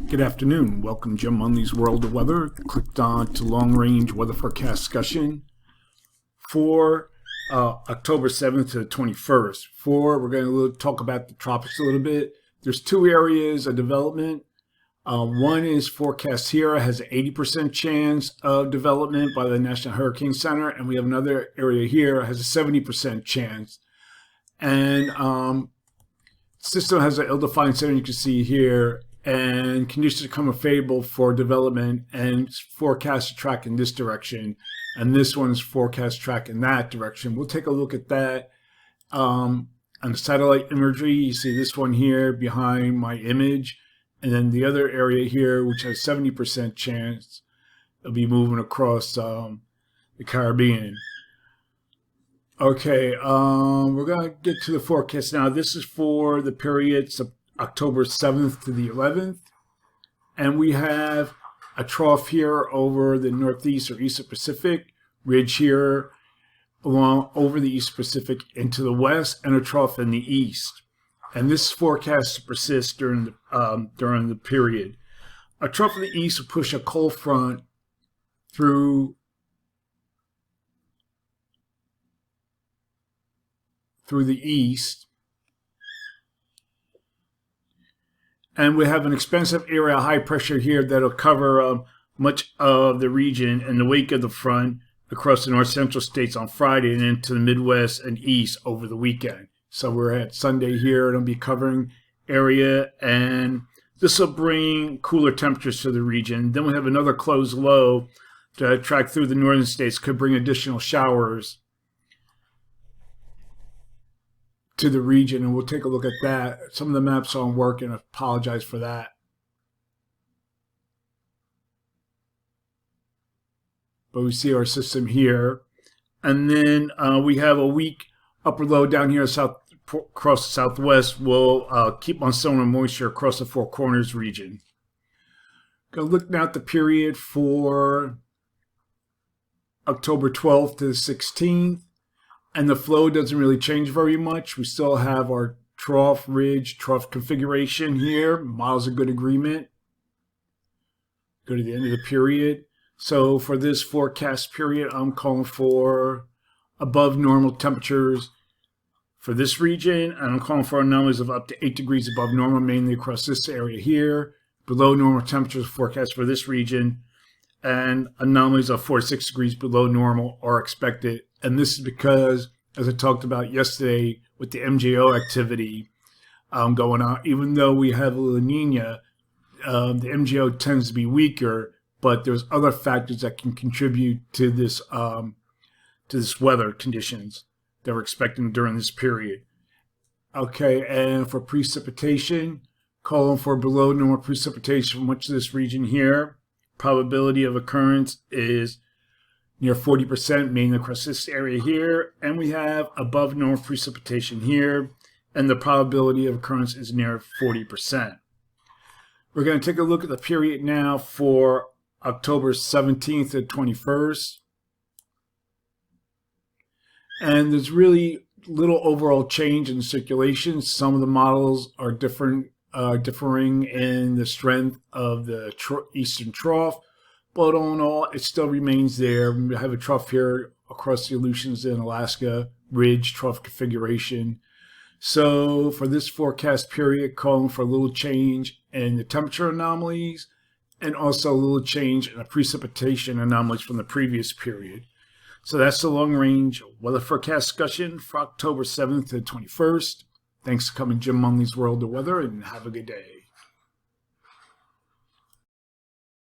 Good afternoon. Welcome to Jim Munley's World of Weather. Clicked on to long range weather forecast discussion for October 7th to the 21st. We're going to talk about the tropics a little bit. There's two areas of development. One is forecast here, has an 80% chance of development by the National Hurricane Center, and we have another area here has a 70% chance. And system has an ill-defined center, you can see here, and conditions become favorable for development, and it's forecast to track in this direction, and this one is forecast to track in that direction. We'll take a look at that. On the satellite imagery, you see this one here behind my image, and then the other area here, which has 70% chance of be moving across the Caribbean. Okay, we're going to get to the forecast now. This is for the periods of October 7th to the 11th, and we have a trough here over the northeast or eastern Pacific, ridge here along over the east Pacific into the west, and a trough in the east. And this is forecast to persist during the period. A trough in the east will push a cold front through the east. And we have an expansive area of high pressure here that'll cover much of the region in the wake of the front across the north central states on Friday and into the Midwest and east over the weekend. So we're at Sunday here. It'll be covering area, and this will bring cooler temperatures to the region. Then we have another closed low to track through the northern states, could bring additional showers to the region, and we'll take a look at that. Some of the maps aren't working. I apologize for that. But we see our system here. And then we have a weak upper low down here across the southwest. Will keep on summer moisture across the Four Corners region. Going to look now at the period for October 12th to the 16th. And the flow doesn't really change very much. We still have our trough, ridge, trough configuration here. Models a good agreement. Go to the end of the period. So for this forecast period, I'm calling for above normal temperatures for this region. And I'm calling for anomalies of up to 8 degrees above normal, mainly across this area here. Below normal temperatures forecast for this region. And anomalies of 4 to 6 degrees below normal are expected. And this is because, as I talked about yesterday, with the MJO activity going on, even though we have La Nina, the MJO tends to be weaker, but there's other factors that can contribute to this weather conditions that we're expecting during this period. Okay, and for precipitation, calling for below normal precipitation for much of this region here. Probability of occurrence is near 40%, mainly across this area here, and we have above normal precipitation here, and the probability of occurrence is near 40%. We're going to take a look at the period now for October 17th to 21st, and there's really little overall change in circulation. Some of the models are differing in the strength of the eastern trough. But all in all, it still remains there. We have a trough here across the Aleutians in Alaska, ridge trough configuration. So for this forecast period, calling for a little change in the temperature anomalies and also a little change in the precipitation anomalies from the previous period. So that's the long range weather forecast discussion for October 7th to 21st. Thanks for coming to Jim Munley's World of Weather, and have a good day.